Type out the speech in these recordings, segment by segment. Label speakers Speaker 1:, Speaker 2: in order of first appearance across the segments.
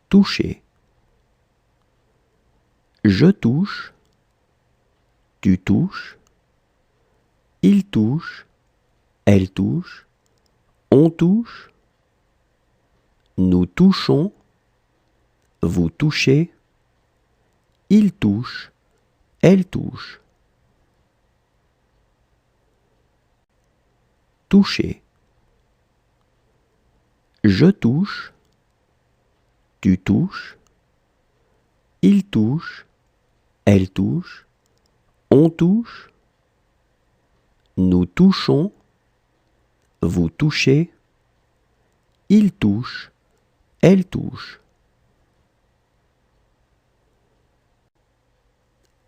Speaker 1: toucher. Je touche, tu touches, il touche, elle touche, on touche, nous touchons, vous touchez, il touche, elle touche. Toucher. Je touche, tu touches, il touche, elle touche, on touche, nous touchons, vous touchez, il touche, elle touche.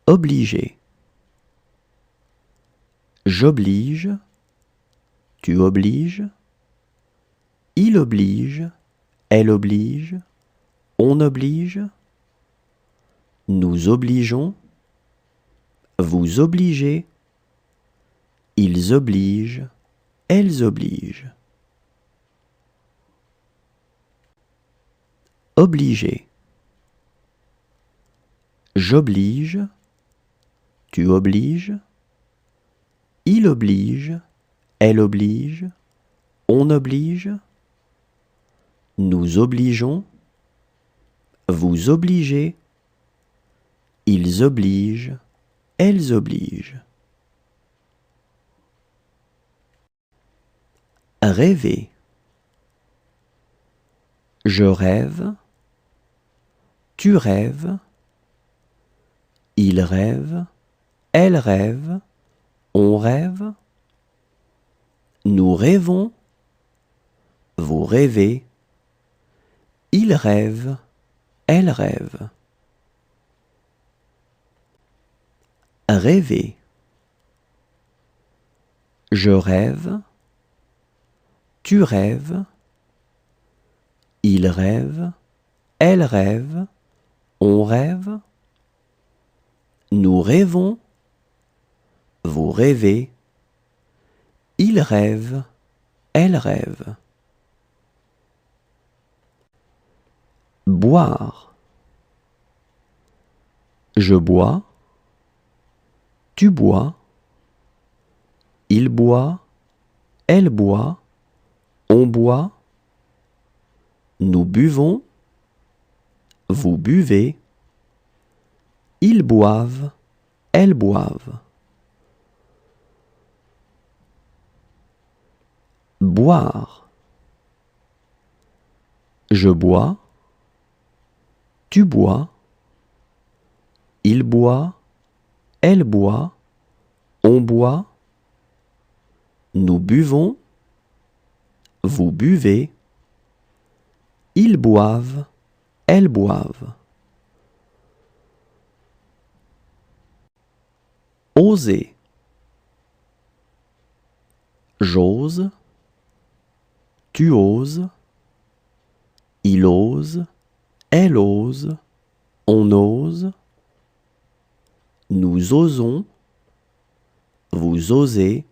Speaker 1: Obliger. J'oblige, tu obliges, il oblige, elle oblige, on oblige, nous obligeons, vous obligez, ils obligent, elles obligent. Obliger. J'oblige, tu obliges, il oblige, elle oblige, on oblige, nous obligeons, vous obligez, ils obligent, elles obligent. Rêver. Je rêve, tu rêves, il rêve, elle rêve, on rêve, nous rêvons, vous rêvez, il rêve, elle rêve. Rêver. Je rêve, tu rêves, il rêve, elle rêve, on rêve, nous rêvons, vous rêvez, il rêve, elle rêve. Boire. Je bois, tu bois, il boit, elle boit, on boit, nous buvons, vous buvez, ils boivent, elles boivent. Boire. Je bois, tu bois, il boit, elle boit, on boit, nous buvons, vous buvez, ils boivent, elles boivent. Oser. J'ose, tu oses, il ose, elle ose, on ose, nous osons, vous osez,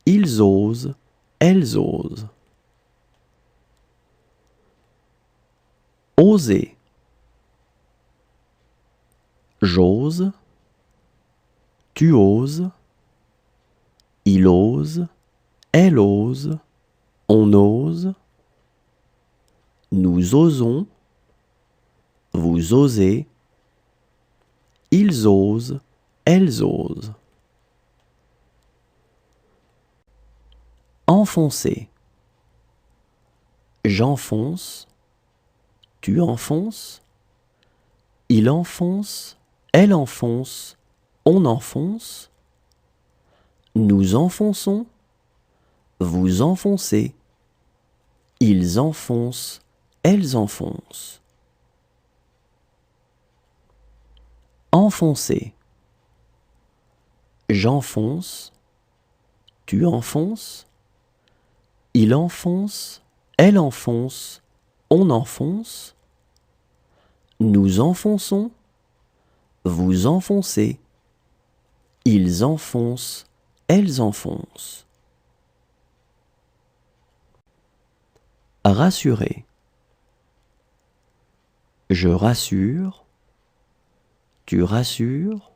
Speaker 1: ils osent, elles osent. Oser. J'ose, tu oses, il ose, elle ose, on ose, nous osons, vous osez, ils osent, elles osent. Enfoncer. J'enfonce, tu enfonces, il enfonce, elle enfonce, on enfonce, nous enfonçons, vous enfoncez, ils enfoncent, elles enfoncent. Enfoncer. J'enfonce, tu enfonces, il enfonce, elle enfonce, on enfonce, nous enfonçons, vous enfoncez, ils enfoncent, elles enfoncent. Rassurer. Je rassure, tu rassures,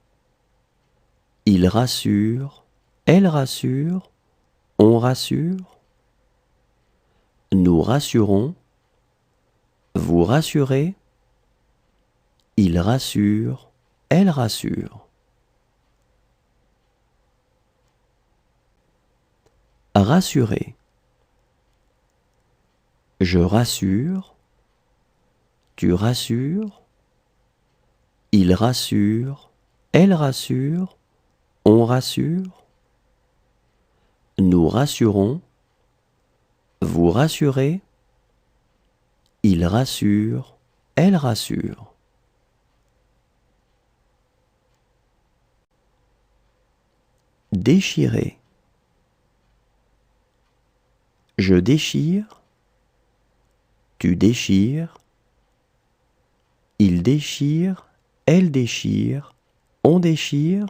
Speaker 1: il rassure, elle rassure, on rassure, nous rassurons, vous rassurez, il rassure, elle rassure. Rassurer. Je rassure, tu rassures, il rassure, elle rassure, on rassure, nous rassurons, vous rassurez, il rassure, elle rassure. Déchirer. Je déchire, tu déchires, il déchire, elle déchire, on déchire,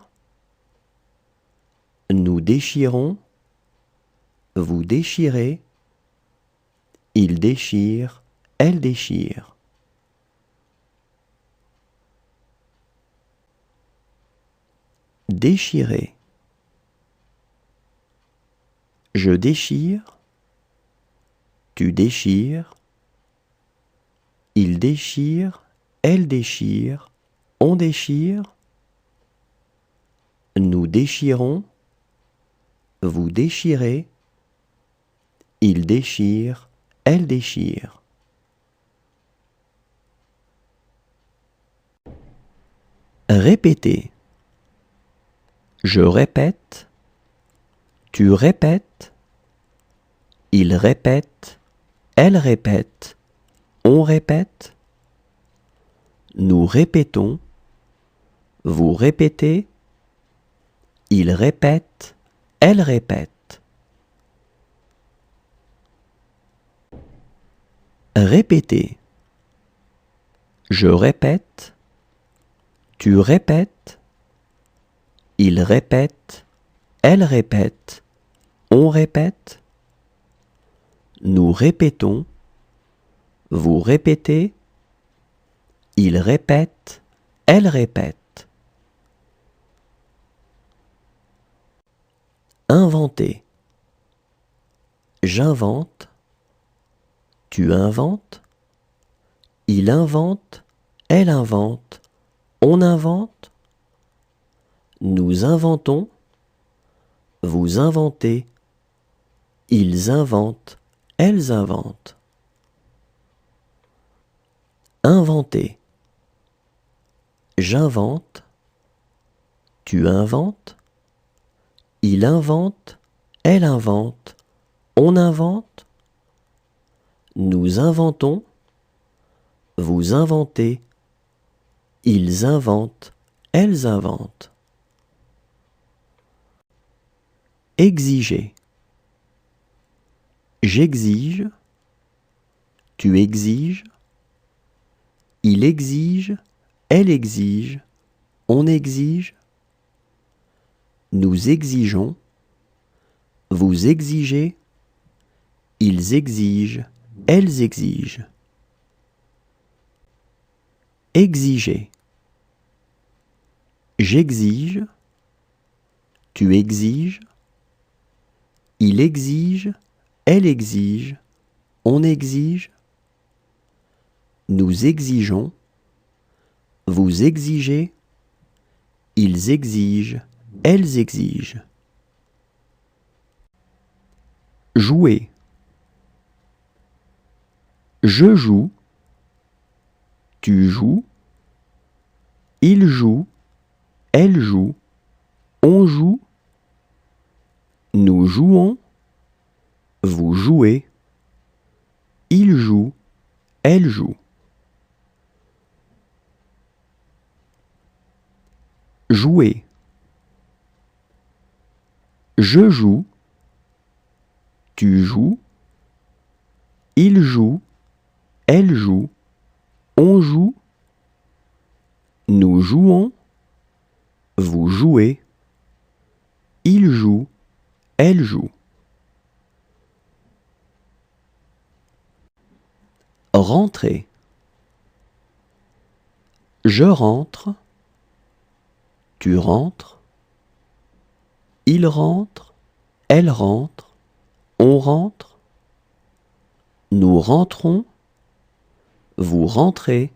Speaker 1: nous déchirons, vous déchirez, il déchire, elle déchire. Déchirer. Je déchire, tu déchires, il déchire, elle déchire, on déchire, nous déchirons, vous déchirez, il déchire, elle déchire. Répéter. Je répète, tu répètes, il répète, elle répète, on répète, nous répétons, vous répétez, il répète, elle répète. Répéter. Je répète, tu répètes, il répète, elle répète, on répète, nous répétons, vous répétez, il répète, elle répète. Inventer. J'invente, tu inventes, il invente, elle invente, on invente, nous inventons, vous inventez, ils inventent, elles inventent. Inventer. J'invente, tu inventes, il invente, elle invente, on invente, nous inventons, vous inventez, ils inventent, elles inventent. Exiger. J'exige, tu exiges, il exige, elle exige, on exige, nous exigeons, vous exigez, ils exigent, elles exigent. Exiger. J'exige, tu exiges, il exige, elle exige, on exige, nous exigeons, vous exigez, ils exigent, elles exigent. Jouer. Je joue, tu joues, il joue, elle joue, on joue, nous jouons, vous jouez, il joue, elle joue. Jouer. Je joue, tu joues, il joue, elle joue, on joue, nous jouons, vous jouez, il joue, elle joue. Rentrer. Je rentre, tu rentres, il rentre, elle rentre, on rentre, nous rentrons, vous rentrez,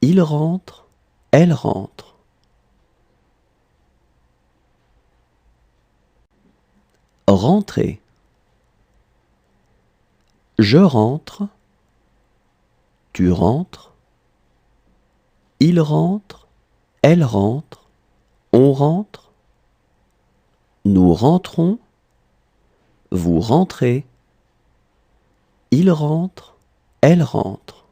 Speaker 1: il rentre, elle rentre. Rentrer. Je rentre, tu rentres, il rentre, elle rentre, on rentre, nous rentrons, vous rentrez, il rentre, elle rentre.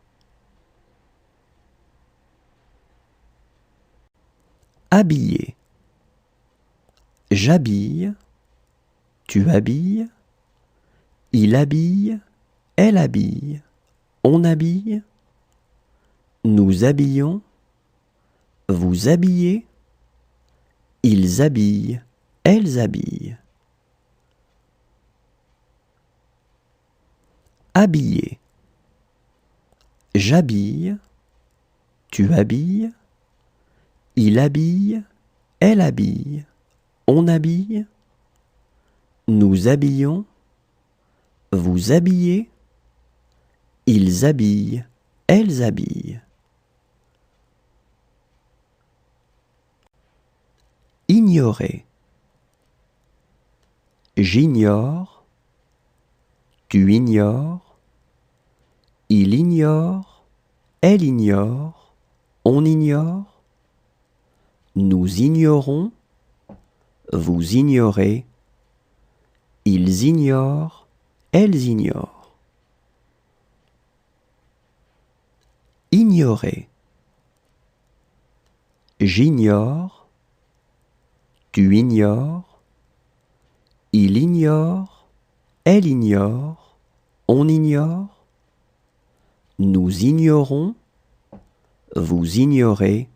Speaker 1: Habiller. J'habille, tu habilles, il habille, elle habille, on habille, nous habillons, vous habillez, ils habillent, elles habillent. Habiller. J'habille, tu habilles, il habille, elle habille, on habille, nous habillons, vous habillez, ils habillent, elles habillent. Ignorer. J'ignore, tu ignores, il ignore, elle ignore, on ignore, nous ignorons, vous ignorez, ils ignorent, elles ignorent. Ignorer. J'ignore, tu ignores, il ignore, elle ignore, on ignore, nous ignorons, vous ignorez,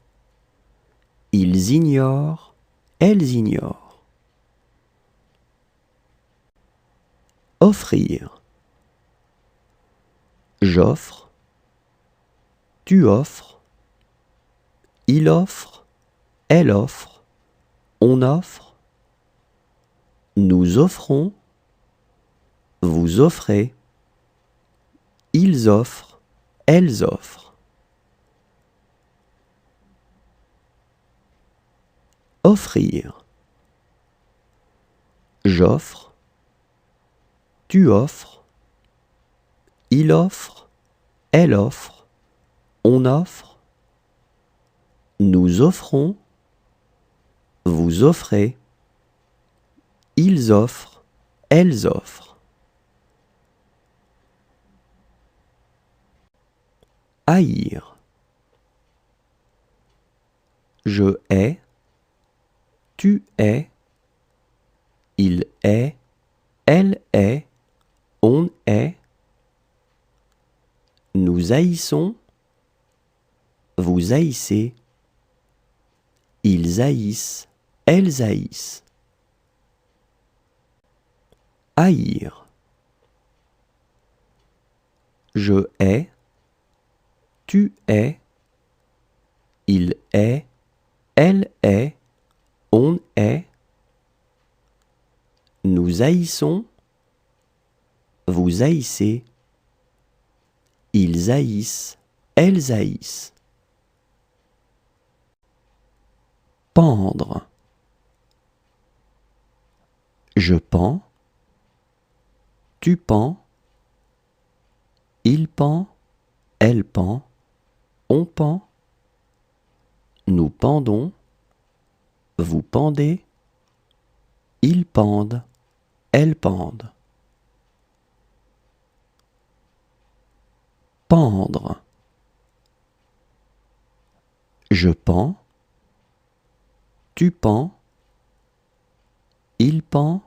Speaker 1: ils ignorent, elles ignorent. Offrir. J'offre, tu offres, il offre, elle offre, on offre, nous offrons, vous offrez, ils offrent, elles offrent. Offrir. J'offre, tu offres, il offre, elle offre, on offre, nous offrons, vous offrez, ils offrent, elles offrent. Haïr. Je hais, tu hais, il hait, elle hait, on hait, nous haïssons, vous haïssez, ils haïssent, elles haïssent. Haïr. Je hais, tu hais, il hait, elle hait, on hait, nous haïssons, vous haïssez, ils haïssent, elles haïssent. Pendre. Je pends, tu pends, il pend, elle pend, on pend, nous pendons, vous pendez, ils pendent, elles pendent. Pendre. Je pends, tu pends, il pend,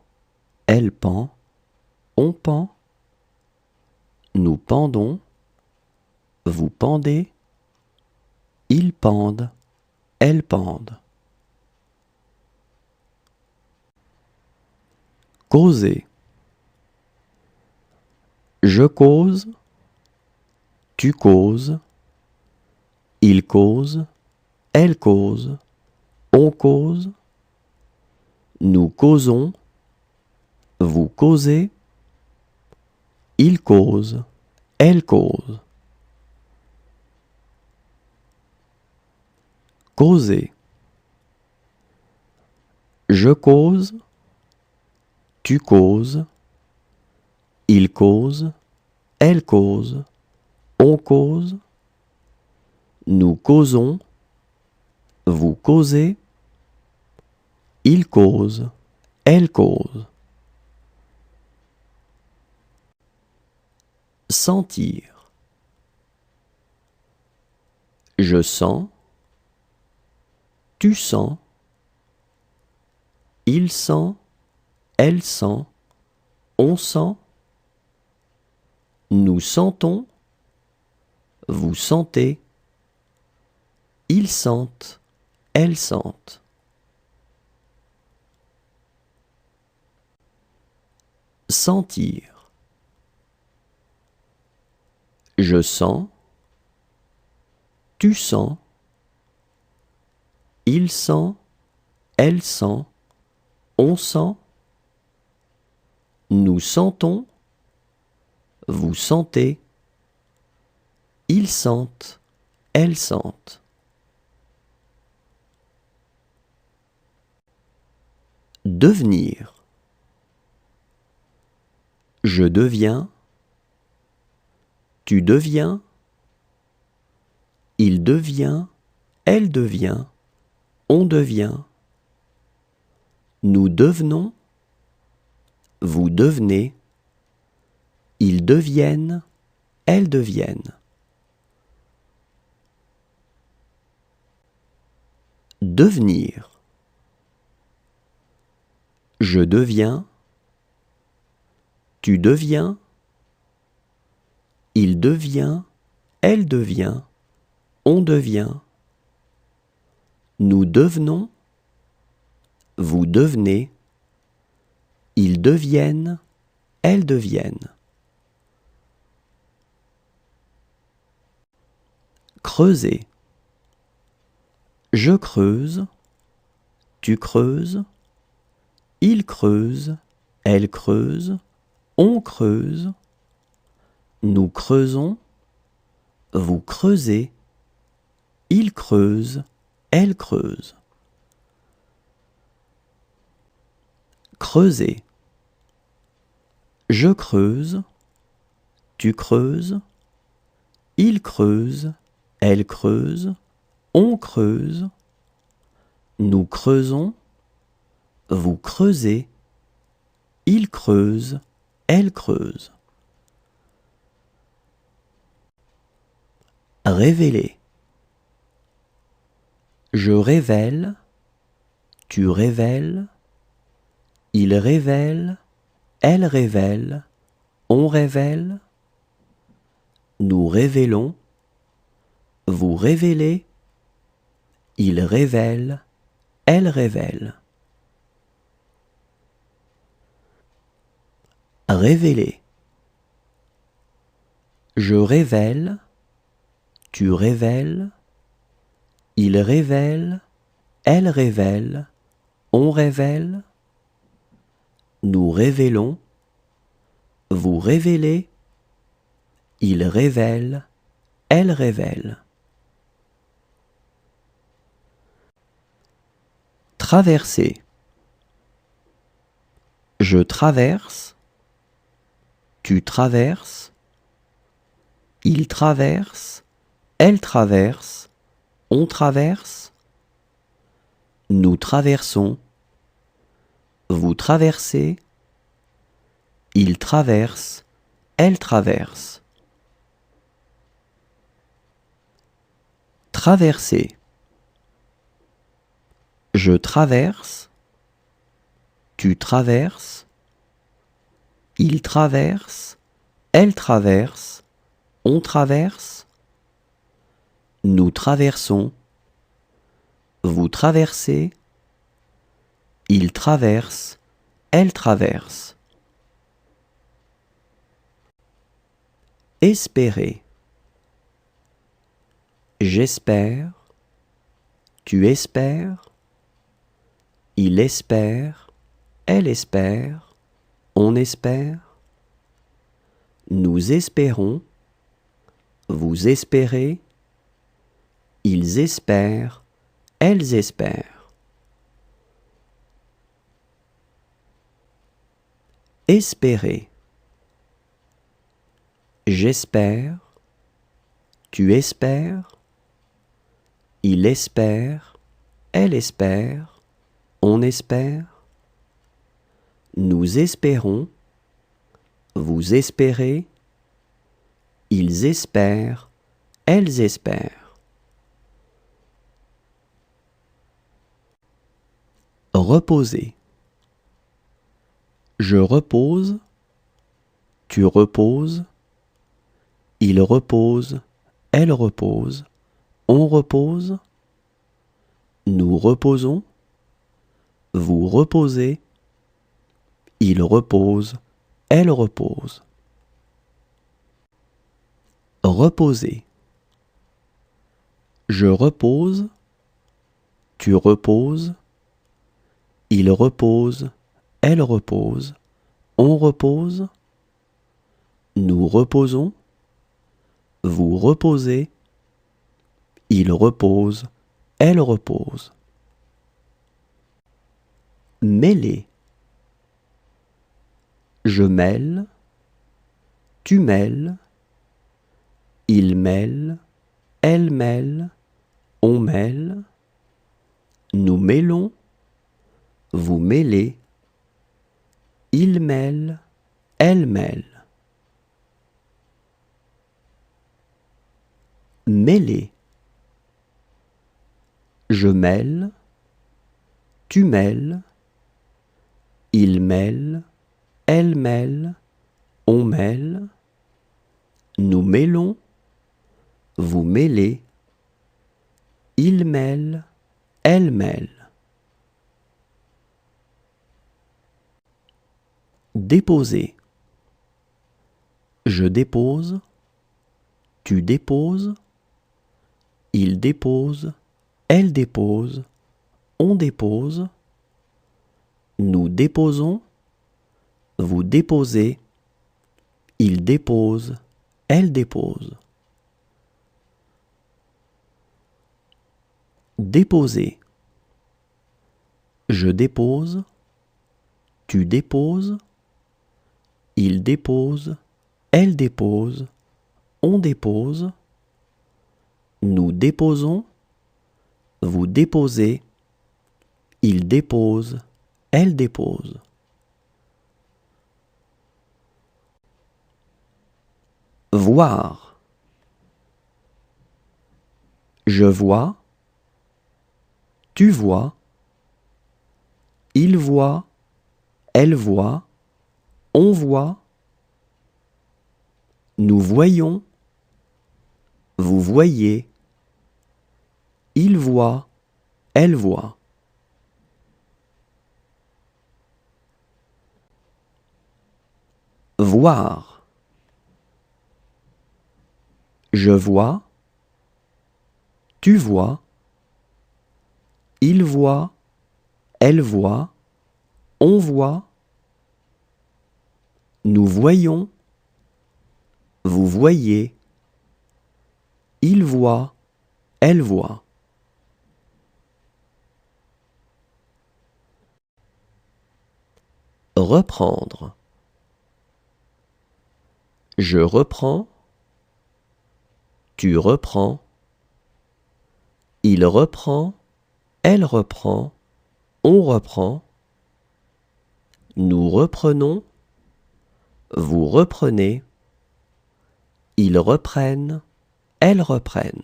Speaker 1: elle pend, on pend, nous pendons, vous pendez, ils pendent, elles pendent. Causer. Je cause, tu causes, Il cause, elle cause, on cause, nous causons, vous causez, il cause, elle cause. Causer. Je cause, tu causes, il cause, elle cause, on cause, nous causons, vous causez, il cause, elle cause. Sentir. Je sens, tu sens, il sent, elle sent, on sent, nous sentons, vous sentez, ils sentent, elles sentent. Sentir. Je sens, tu sens, il sent, elle sent, on sent, nous sentons, vous sentez, ils sentent, elles sentent. Devenir. Je deviens, tu deviens, il devient, elle devient, on devient, nous devenons, vous devenez, ils deviennent, elles deviennent. Devenir. Je deviens, tu deviens, il devient, elle devient, on devient, nous devenons, vous devenez, ils deviennent, elles deviennent. Creuser. Je creuse, tu creuses, il creuse, elle creuse, on creuse, nous creusons, vous creusez, il creuse, elle creuse. Creuser. Je creuse, tu creuses, il creuse, elle creuse, on creuse, nous creusons, vous creusez, il creuse, elle creuse. Révéler. Je révèle, tu révèles, il révèle, elle révèle, on révèle, nous révélons, vous révélez, il révèle, elle révèle. Révéler. Je révèle, tu révèles, il révèle, elle révèle, on révèle, nous révélons, vous révélez, il révèle, elle révèle. Traverser. Je traverse, tu traverses, il traverse, elle traverse, on traverse, nous traversons, vous traversez, il traverse, elle traverse. Traverser. Je traverse, tu traverses, il traverse, elle traverse, on traverse, nous traversons, vous traversez, il traverse, elle traverse. Espérer. j'espère, tu espères, il espère, elle espère, on espère, nous espérons, vous espérez, ils espèrent, elles espèrent. Espérer. J'espère, tu espères, il espère, elle espère, on espère, nous espérons, vous espérez, ils espèrent, elles espèrent. Reposer. Je repose, tu reposes, il repose, elle repose, on repose, nous reposons, vous reposez, il repose, elle repose. Reposer. Je repose, tu reposes, il repose, elle repose, on repose, nous reposons, vous reposez, il repose, elle repose. Mêler. Je mêle, tu mêles, il mêle, elle mêle, on mêle, nous mêlons, vous mêlez, il mêle, elle mêle. Mêler. Je mêle, tu mêles, il mêle, elle mêle, on mêle, nous mêlons, vous mêlez, il mêle, elle mêle. Déposer. Je dépose, tu déposes, il dépose, elle dépose, on dépose, nous déposons, vous déposez, il dépose, elle dépose. Déposer. Je dépose, tu déposes, il dépose, elle dépose, on dépose, nous déposons, vous déposez, il dépose, elle dépose. Voir. Je vois, tu vois, il voit, elle voit, on voit, nous voyons, vous voyez, il voit, elle voit. Voir. Je vois, tu vois, il voit, elle voit, on voit, nous voyons, vous voyez, il voit, elle voit. Reprendre. Je reprends, tu reprends, il reprend, elle reprend, on reprend, nous reprenons, vous reprenez, ils reprennent, elles reprennent.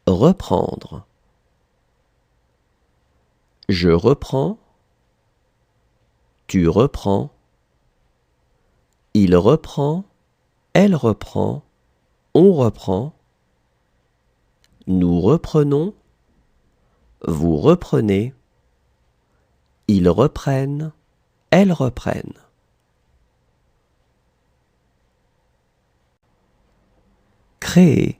Speaker 1: Reprendre. Je reprends, tu reprends, il reprend, elle reprend, on reprend, nous reprenons, vous reprenez, ils reprennent, elles reprennent. Créer.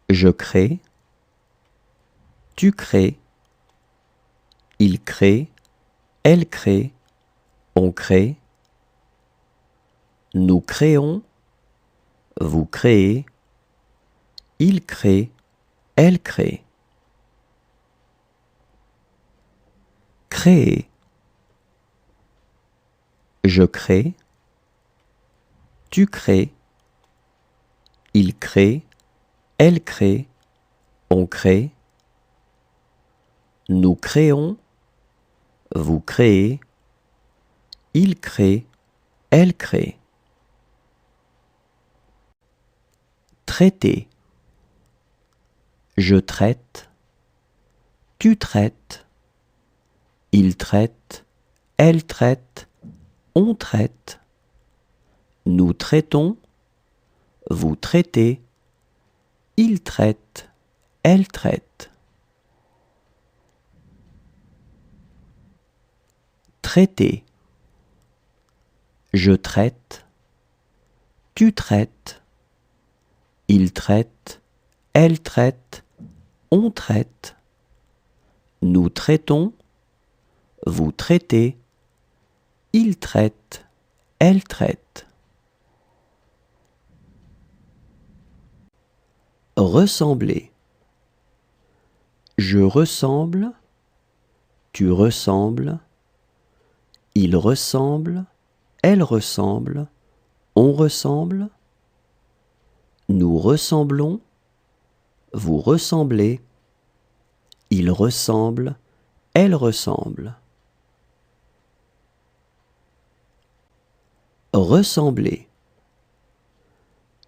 Speaker 1: Je crée. Tu crées. Il crée. Elle crée. On crée. Nous créons. Vous créez. Il crée. Elle crée. Créer. Je crée. Tu crées. Il crée. Elle crée. On crée. Nous créons. Vous créez. Il crée. Elle crée. Traiter. Je traite. Tu traites. Il traite. Elle traite. On traite. Nous traitons. Vous traitez. Il traite. Elle traite. Traiter. Je traite. Tu traites. Il traite. Elle traite. On traite. Nous traitons. Vous traitez. Il traite. Elle traite. Ressembler. Je ressemble. Tu ressembles. Il ressemble. Elle ressemble. On ressemble. Nous ressemblons. Vous ressemblez. Il ressemble. Elle ressemble. Ressembler.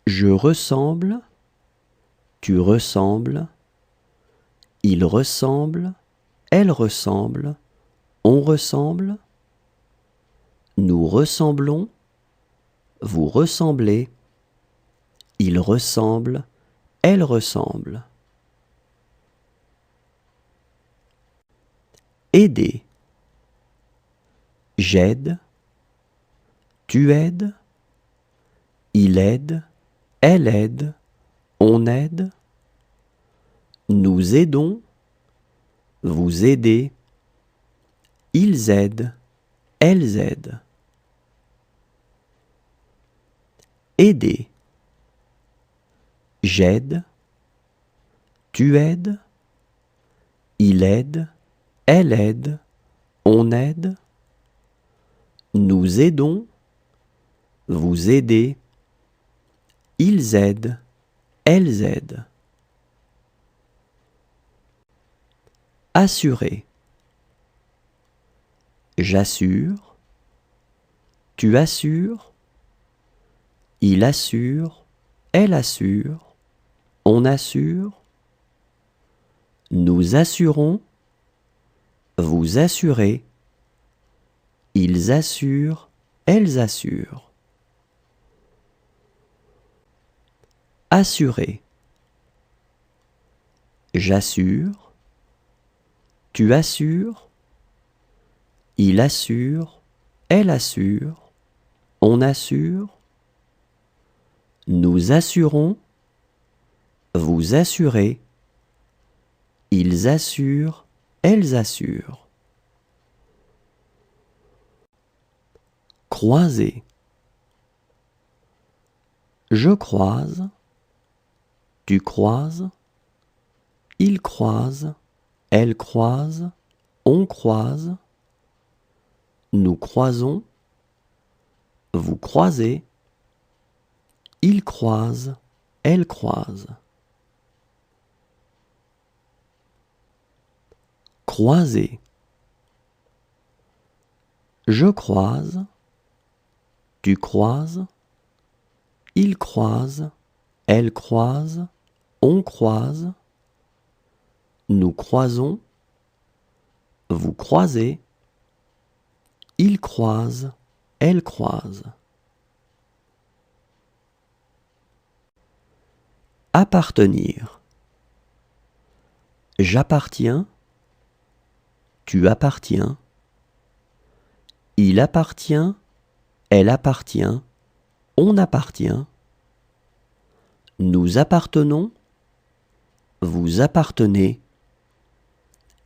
Speaker 1: Je ressemble. Tu ressembles. Il ressemble. Elle ressemble. On ressemble. Nous ressemblons. Vous ressemblez. Il ressemble. Elle ressemble. Aider. J'aide. Tu aides. Il aide. Elle aide. On aide. Nous aidons. Vous aidez. Ils aident. Elles aident. Aider. J'aide. Tu aides. Il aide. Elle aide. On aide. Nous aidons. Vous aidez. Ils aident. Elles aident. Assurer. J'assure. Tu assures. Il assure. Elle assure. On assure. Nous assurons. Vous assurez. Ils assurent. Elles assurent. Assurer. J'assure. Tu assures. Il assure. Elle assure. On assure. Nous assurons. Vous assurez. Ils assurent. Elles assurent. Croiser. Je croise. Tu croises. Il croise. Elle croise. On croise. Nous croisons. Vous croisez. Il croise. Elle croise. Croiser. Je croise. Tu croises. Il croise. Elle croise. On croise. Nous croisons. Vous croisez. Il croise. Elle croise. Appartenir. J'appartiens. Tu appartiens. Il appartient. Elle appartient. On appartient. Nous appartenons, vous appartenez,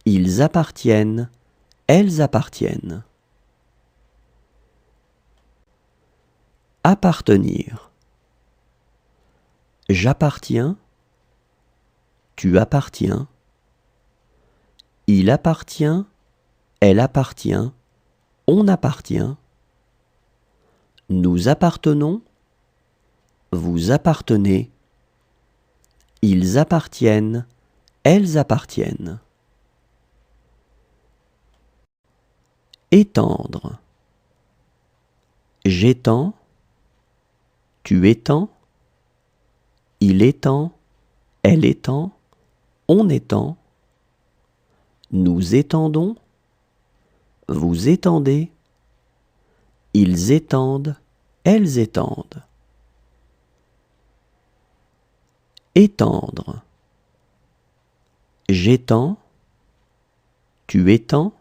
Speaker 1: ils appartiennent, elles appartiennent. Appartenir. J'appartiens, tu appartiens, il appartient, elle appartient, on appartient. Nous appartenons, vous appartenez, ils appartiennent, elles appartiennent. Étendre. J'étends, tu étends, il étend, elle étend, on étend. Nous étendons, vous étendez, ils étendent, elles étendent. Étendre. J'étends, tu étends,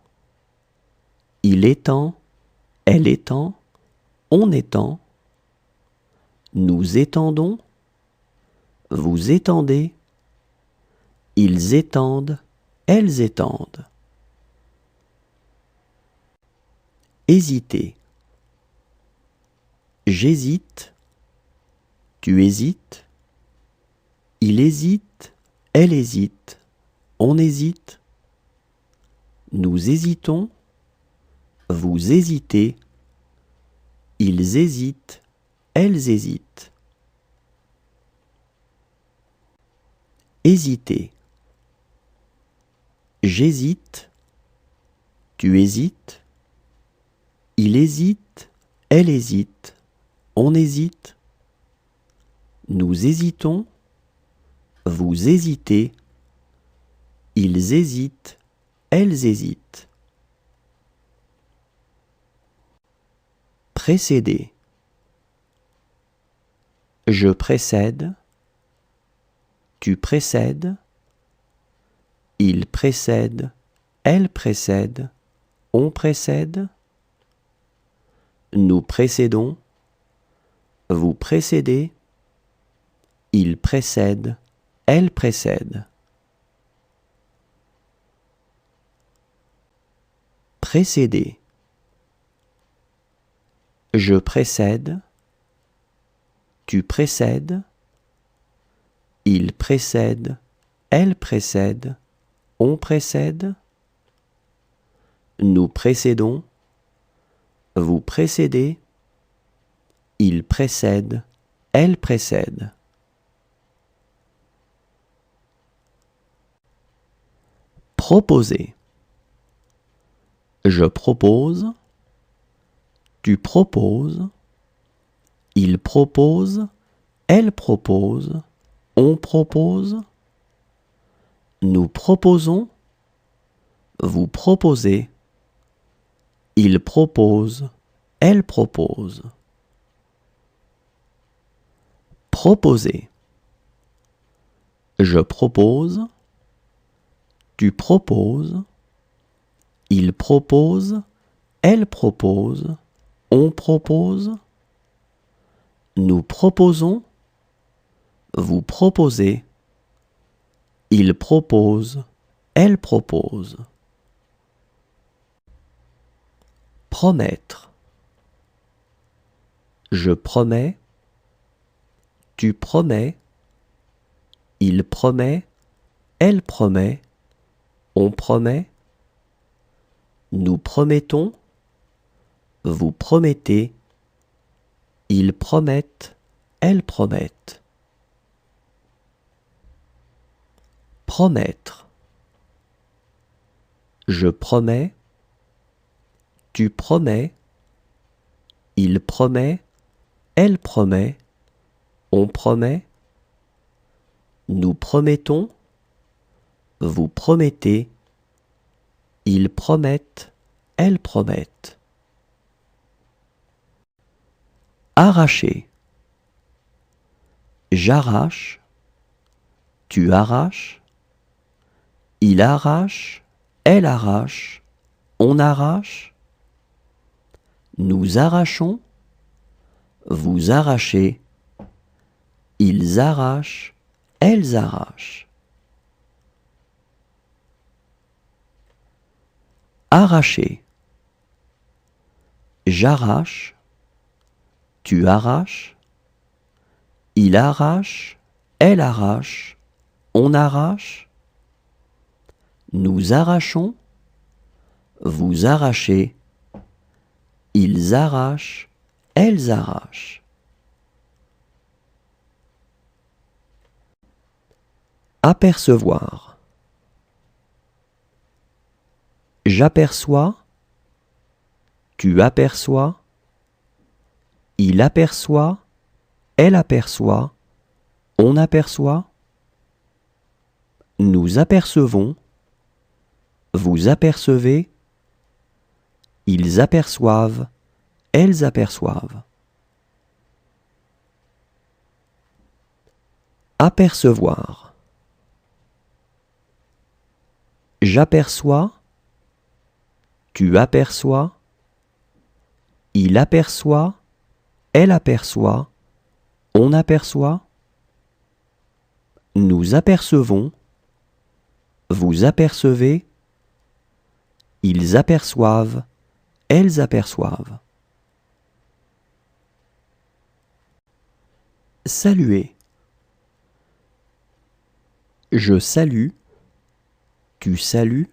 Speaker 1: il étend, elle étend, on étend. Nous étendons, vous étendez, ils étendent, elles étendent. Hésiter. J'hésite, tu hésites, il hésite, elle hésite, on hésite. Nous hésitons, vous hésitez, ils hésitent, elles hésitent. Hésiter. J'hésite, tu hésites, il hésite, elle hésite, on hésite. Nous hésitons, vous hésitez, ils hésitent, elles hésitent. Précéder. Je précède, tu précèdes, il précède, elle précède, on précède. Nous précédons, vous précédez, il précède, elle précède. Précéder. Je précède, tu précèdes, il précède, elle précède, on précède. Nous précédons, vous précédez, il précède, elle précède. Proposer. Je propose, tu proposes, il propose, elle propose, on propose. Nous proposons, vous proposez, il propose, elle propose. Proposer. Je propose, tu proposes, il propose, elle propose, on propose. Nous proposons, vous proposez, il propose, elle propose. Promettre. Je promets, tu promets, il promet, elle promet, on promet. Nous promettons, vous promettez, ils promettent, elles promettent. Promettre. Je promets, tu promets, il promet, elle promet, on promet. Nous promettons, vous promettez, ils promettent, elles promettent. Arracher. J'arrache, tu arraches, il arrache, elle arrache, on arrache. Nous arrachons, vous arrachez, Ils arrachent, elles arrachent. Arracher. J'arrache, tu arraches, il arrache, elle arrache, on arrache, nous arrachons, vous arrachez, ils arrachent, elles arrachent. Apercevoir. J'aperçois, tu aperçois, il aperçoit, elle aperçoit, on aperçoit, nous apercevons, vous apercevez, ils aperçoivent, elles aperçoivent. Apercevoir. J'aperçois, tu aperçois, il aperçoit, elle aperçoit, on aperçoit, nous apercevons, vous apercevez, ils aperçoivent, elles aperçoivent. Saluer. Je salue, tu salues,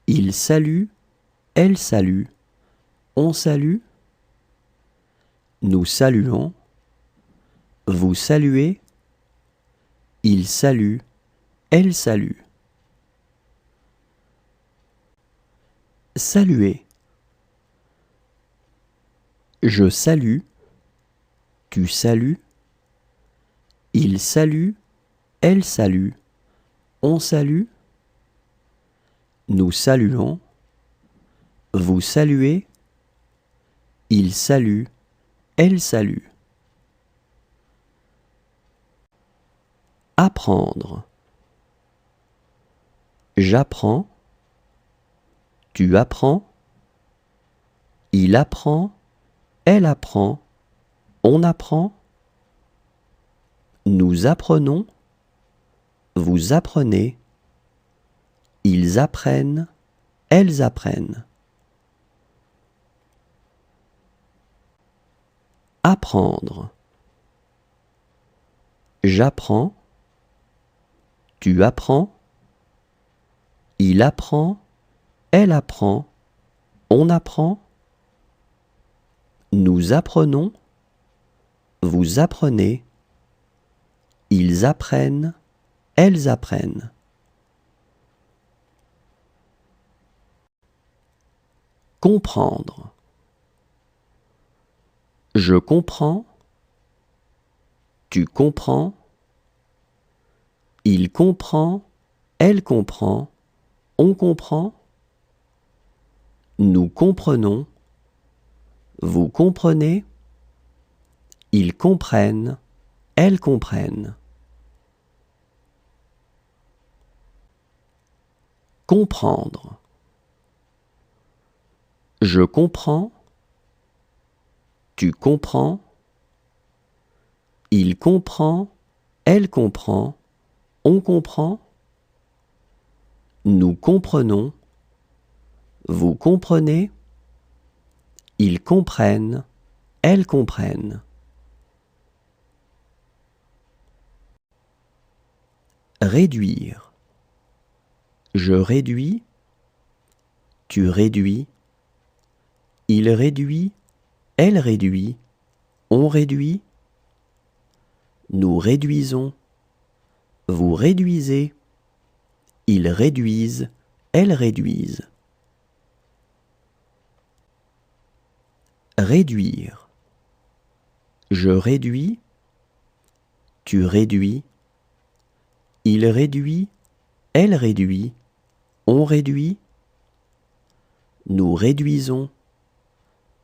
Speaker 1: il salue, elle salue, on salue, nous saluons, vous saluez, il salue, elle salue. Saluer. Je salue, tu salues, il salue, elle salue, on salue, nous saluons, vous saluez, il salue, elle salue. Apprendre. J'apprends, tu apprends, il apprend, elle apprend, on apprend, nous apprenons, vous apprenez, ils apprennent, elles apprennent. Apprendre. J'apprends, tu apprends, il apprend, elle apprend, on apprend, nous apprenons, vous apprenez, ils apprennent, elles apprennent. Comprendre. Je comprends, tu comprends, il comprend, elle comprend, on comprend, nous comprenons, vous comprenez, ils comprennent, elles comprennent. Comprendre. Je comprends, tu comprends, il comprend, elle comprend, on comprend, nous comprenons, vous comprenez, ils comprennent, elles comprennent. Réduire. Je réduis, tu réduis, il réduit, elle réduit, on réduit, nous réduisons, vous réduisez, ils réduisent, elles réduisent. Réduire. Je réduis, tu réduis, il réduit, elle réduit, on réduit, nous réduisons,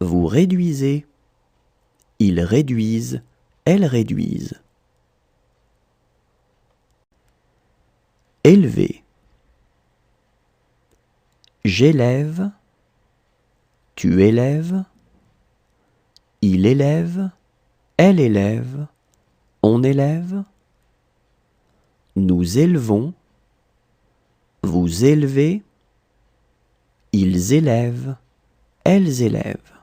Speaker 1: vous réduisez, ils réduisent, elles réduisent. Élever. J'élève, tu élèves, il élève, elle élève, on élève, nous élevons, vous élevez, ils élèvent, elles élèvent.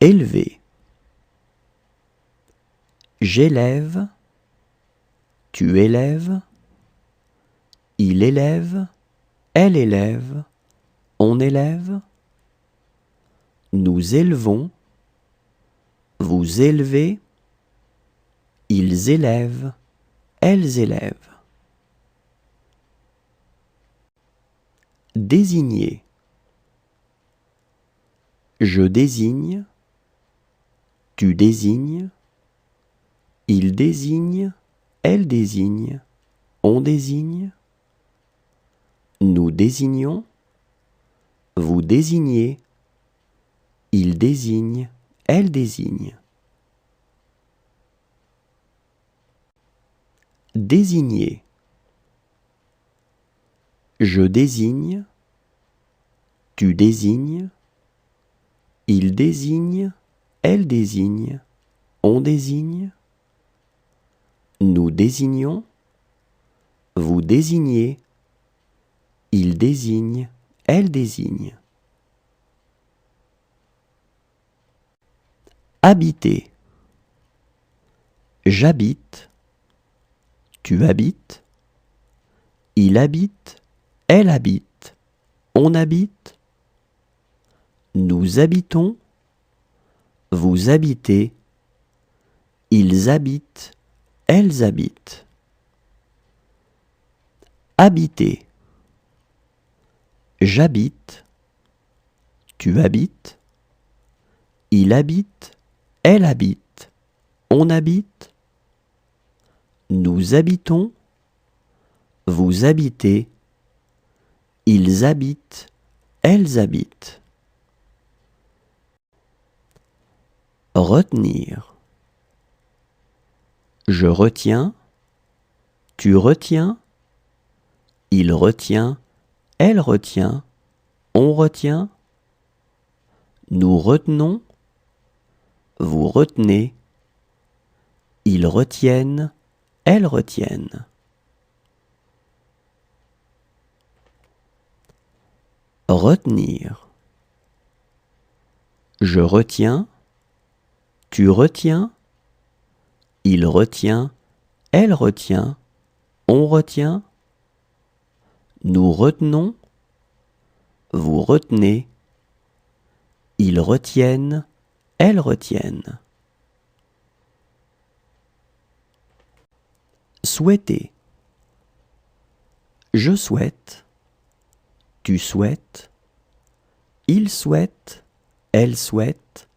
Speaker 1: Élever. J'élève, tu élèves, il élève, elle élève, on élève, nous élevons, vous élevez, ils élèvent, elles élèvent. Désigner. Je désigne, tu désignes, il désigne, elle désigne, on désigne, nous désignons, vous désignez, il désigne, elle désigne. Désigner. Je désigne, tu désignes, il désigne, elle désigne, on désigne, nous désignons, vous désignez, il désigne, elle désigne. Habiter. J'habite, tu habites, il habite, elle habite, on habite, nous habitons, vous habitez, ils habitent, elles habitent. Habiter. J'habite, tu habites, il habite, elle habite, on habite, nous habitons, vous habitez, ils habitent, elles habitent. Retenir. Je retiens, tu retiens, il retient, elle retient, on retient, nous retenons, vous retenez, ils retiennent, elles retiennent. Retenir. Je retiens, tu retiens, il retient, elle retient, on retient, nous retenons, vous retenez, ils retiennent, elles retiennent. Souhaiter. Je souhaite, tu souhaites, il souhaite, elle souhaite,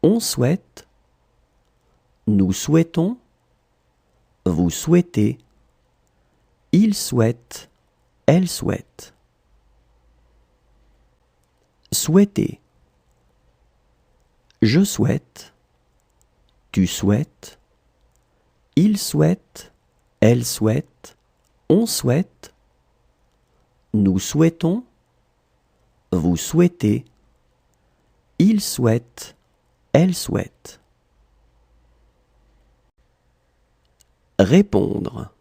Speaker 1: on souhaite, nous souhaitons, vous souhaitez, il souhaite, elle souhaite. Souhaiter. Je souhaite, tu souhaites, il souhaite, elle souhaite, on souhaite, nous souhaitons, vous souhaitez, il souhaite, elle souhaite. Répondre.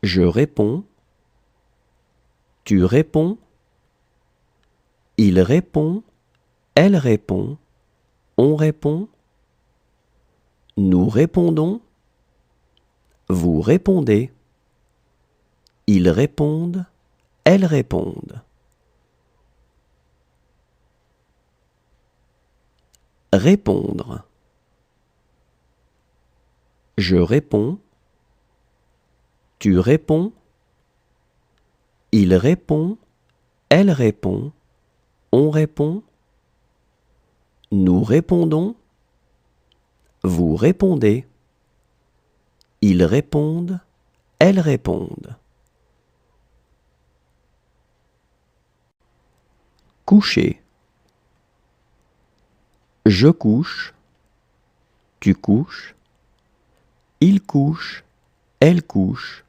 Speaker 1: Je réponds, tu réponds, il répond, elle répond, on répond, nous répondons, vous répondez, ils répondent, elles répondent. Répondre. Je réponds, tu réponds, il répond, elle répond, on répond, nous répondons, vous répondez, ils répondent, elles répondent. Coucher. Je couche, tu couches, il couche, elle couche,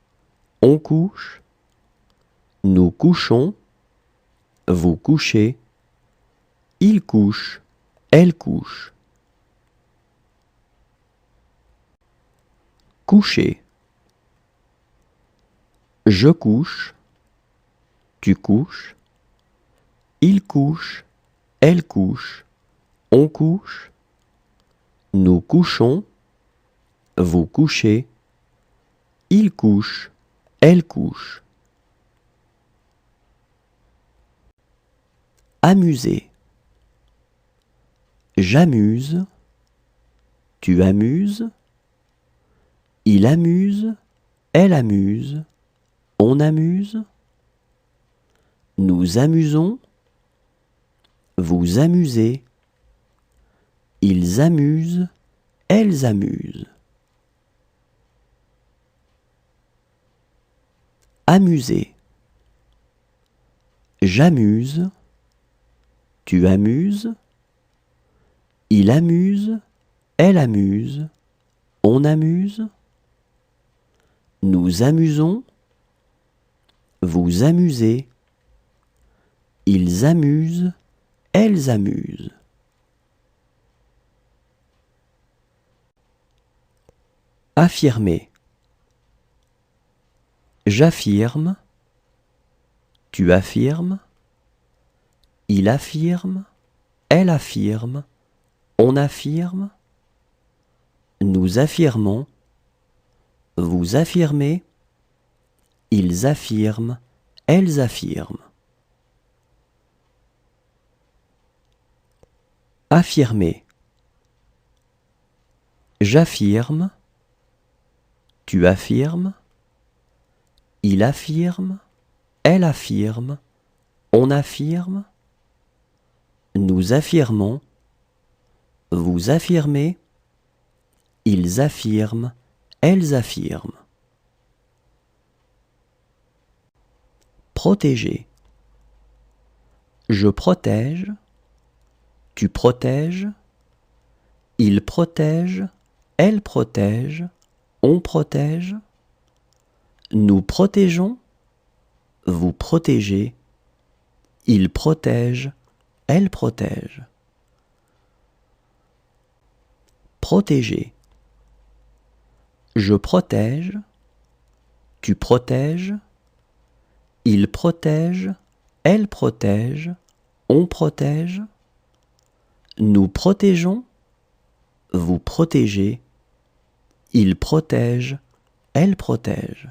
Speaker 1: on couche, nous couchons, vous couchez, il couche, elle couche. Coucher. Je couche, tu couches, il couche, elle couche, on couche, nous couchons, vous couchez, il couche, elle couche. Amuser. J'amuse, tu amuses, il amuse, elle amuse, on amuse, nous amusons, vous amusez, ils amusent, elles amusent. Amuser. J'amuse, tu amuses, il amuse, elle amuse, on amuse, nous amusons, vous amusez, ils amusent, elles amusent. Affirmer. J'affirme, tu affirmes, il affirme, elle affirme, on affirme, nous affirmons, vous affirmez, ils affirment, elles affirment. Affirmer. J'affirme, tu affirmes, il affirme, elle affirme, on affirme, nous affirmons, vous affirmez, ils affirment, elles affirment. Protéger. Je protège, tu protèges, il protège, elle protège, on protège, nous protégeons, vous protégez, il protège, elle protège. Protéger. Je protège, tu protèges, il protège, elle protège, on protège, nous protégeons, vous protégez, il protège, elle protège.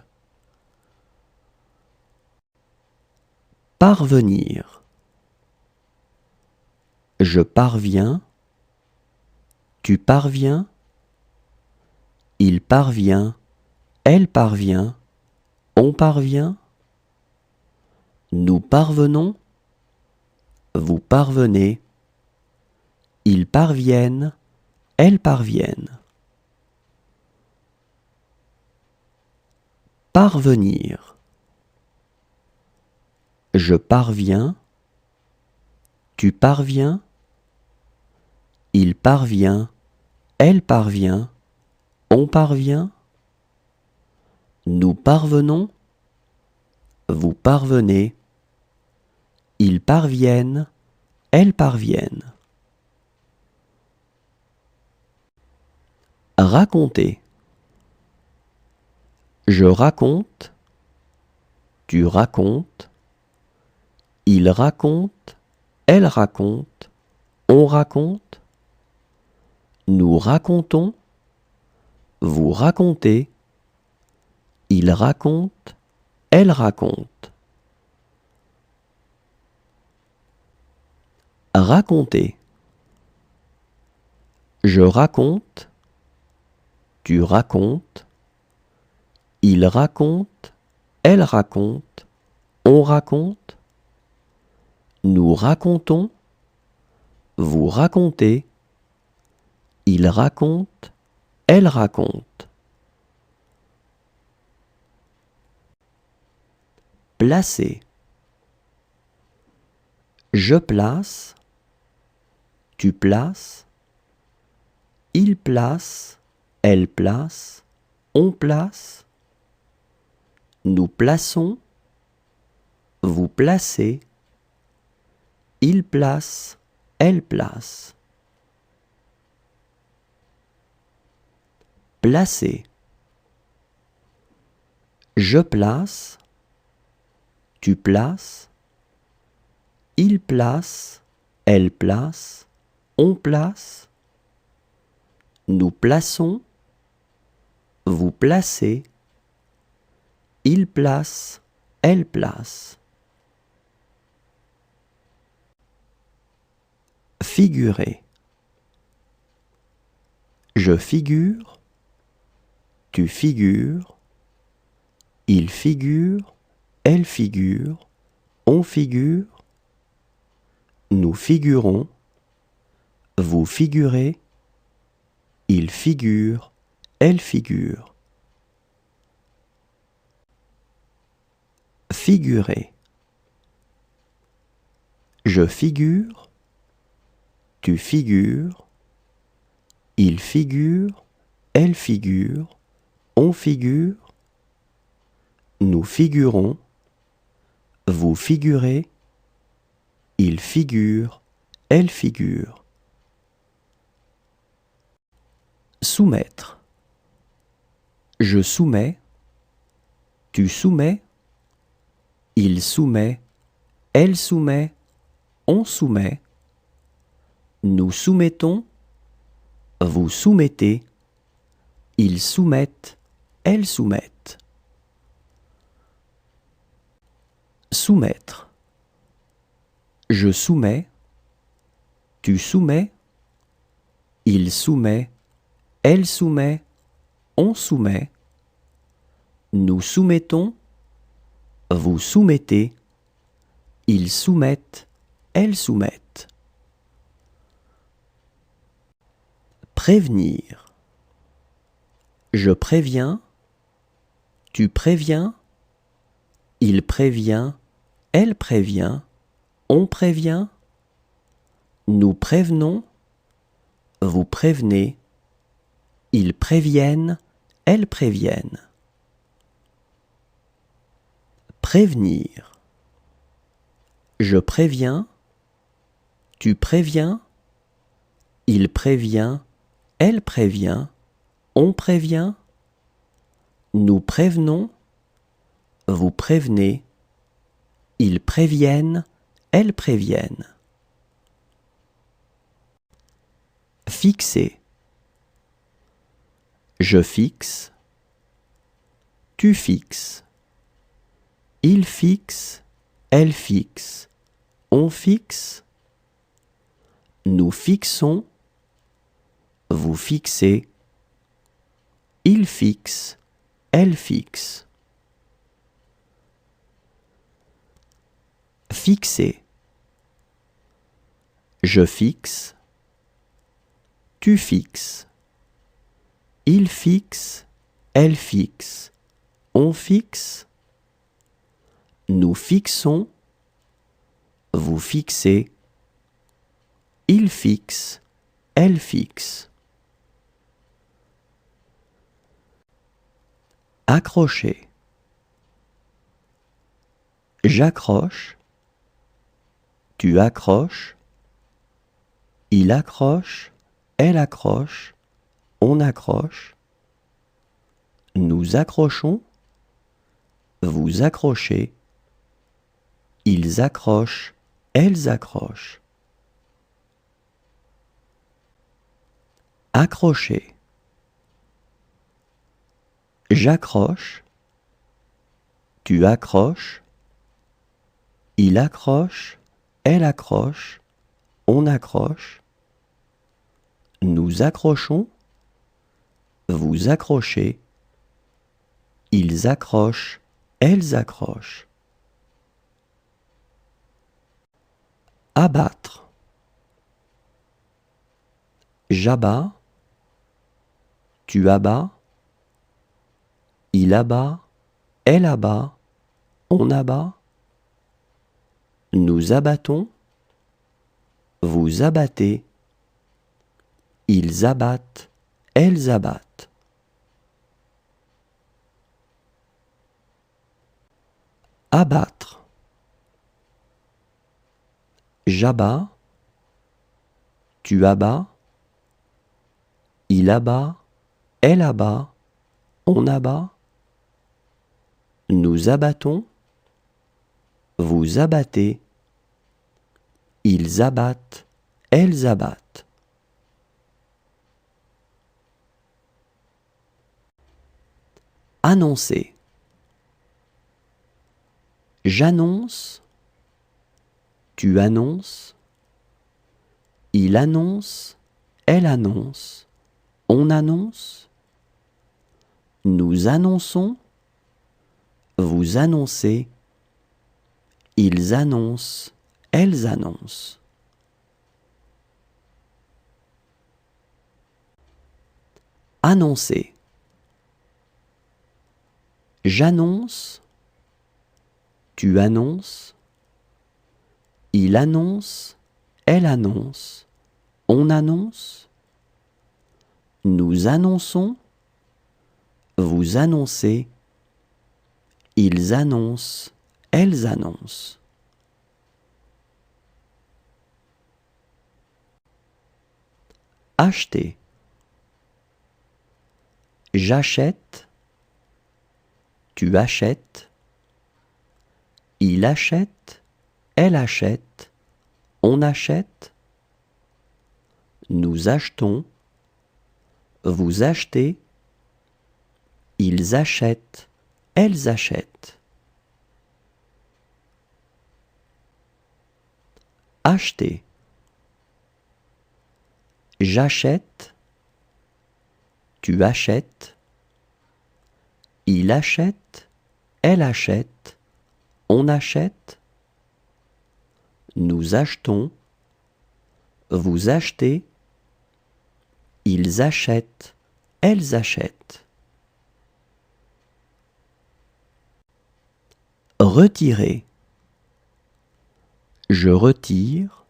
Speaker 1: Parvenir. Je parviens, tu parviens, il parvient, elle parvient, on parvient, nous parvenons, vous parvenez, ils parviennent, elles parviennent. Parvenir. Je parviens, tu parviens, il parvient, elle parvient, on parvient, nous parvenons, vous parvenez, ils parviennent, elles parviennent. Raconter. Je raconte, tu racontes, il raconte, elle raconte, on raconte, nous racontons, vous racontez, il raconte, elle raconte. Raconter. Je raconte, tu racontes, il raconte, elle raconte, on raconte, nous racontons, vous racontez, il raconte, elle raconte. Placer. Je place, tu places, il place, elle place, on place, nous plaçons, vous placez, il place, elle place. placer. Je place, tu places, il place, elle place, on place, nous plaçons, vous placez, il place, elle place. Figurer. Je figure, tu figures, il figure, elle figure, on figure, nous figurons, vous figurez, il figure, elle figure. Figurer. Je figure, tu figures, il figure, elle figure, on figure, nous figurons, vous figurez, il figure, elle figure. Soumettre. Je soumets, tu soumets, il soumet, elle soumet, on soumet, nous soumettons, vous soumettez, ils soumettent, elles soumettent. Soumettre. Je soumets, tu soumets, il soumet, elle soumet, on soumet, nous soumettons, vous soumettez, ils soumettent, elles soumettent. Prévenir. Je préviens, tu préviens, il prévient, elle prévient, on prévient, nous prévenons, vous prévenez, ils préviennent, elles préviennent. Prévenir. Je préviens, tu préviens, il prévient, elle prévient, on prévient, nous prévenons, vous prévenez, ils préviennent, elles préviennent. Fixer. Je fixe, tu fixes, il fixe, elle fixe, on fixe, nous fixons, vous fixez, il fixe, elle fixe. Fixer. Je fixe, tu fixes, il fixe, elle fixe, on fixe, nous fixons, vous fixez, il fixe, elle fixe. Accrocher. J'accroche, tu accroches, il accroche, elle accroche, on accroche, nous accrochons, vous accrochez, ils accrochent, elles accrochent. Accrocher. J'accroche, tu accroches, il accroche, elle accroche, on accroche, nous accrochons, vous accrochez, ils accrochent, elles accrochent. Abattre. J'abats, tu abats, il abat, elle abat, on abat, nous abattons, vous abattez, ils abattent, elles abattent. Abattre. J'abats, tu abats, il abat, elle abat, on abat. Nous abattons, vous abattez. Ils abattent, elles abattent. Annoncer. J'annonce, tu annonces. Il annonce, elle annonce. On annonce. Nous annonçons, vous annoncez. Ils annoncent, elles annoncent. Annoncer. J'annonce, tu annonces. Il annonce, elle annonce. On annonce. Nous annonçons, vous annoncez. Ils annoncent, elles annoncent. Acheter. J'achète, tu achètes. Il achète, elle achète. On achète. Nous achetons, vous achetez. Ils achètent, elles achètent. Acheter. J'achète, tu achètes. Il achète, elle achète. On achète. Nous achetons, vous achetez. Ils achètent, elles achètent. Retirer. Je retire,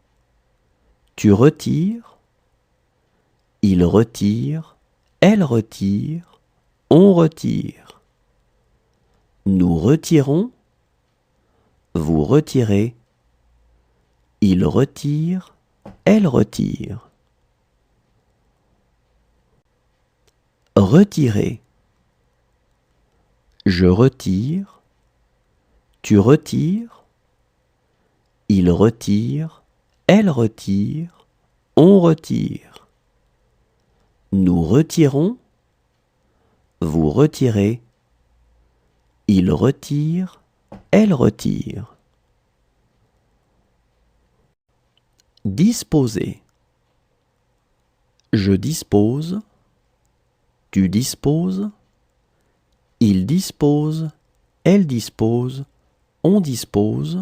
Speaker 1: tu retires. Il retire, elle retire. On retire. Nous retirons, vous retirez. Il retire, elle retire. Retirer. Je retire, tu retires. Il retire, elle retire. On retire. Nous retirons, vous retirez. Il retire, elle retire. Disposer. Je dispose, tu disposes. Il dispose, elle dispose. On dispose.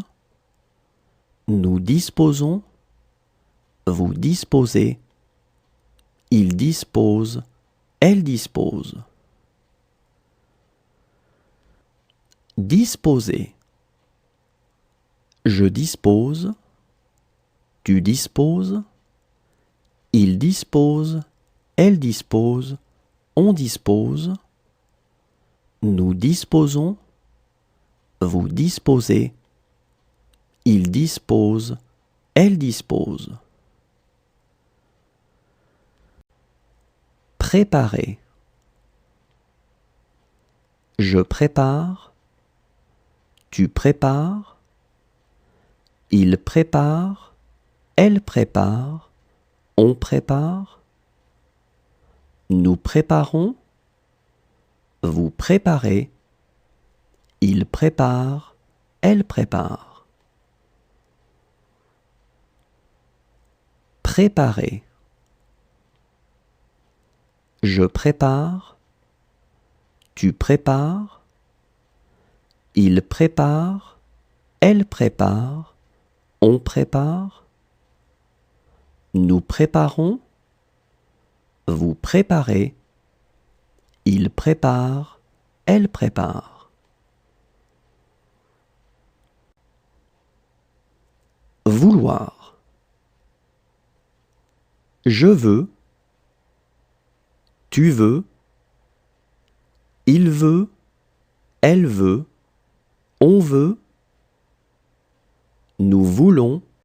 Speaker 1: Nous disposons, vous disposez. Il dispose, elle dispose. Disposer. Je dispose, tu disposes. Il dispose, elle dispose. On dispose. Nous disposons, vous disposez. Il dispose, elle dispose. Préparer. Je prépare, tu prépares. Il prépare, elle prépare. On prépare. Nous préparons, vous préparez. Il prépare, elle prépare. Préparer. Je prépare, tu prépares. Il prépare, elle prépare. On prépare. Nous préparons, vous préparez. Il prépare, elle prépare. Vouloir. Je veux, tu veux. Il veut, elle veut. On veut. Nous voulons,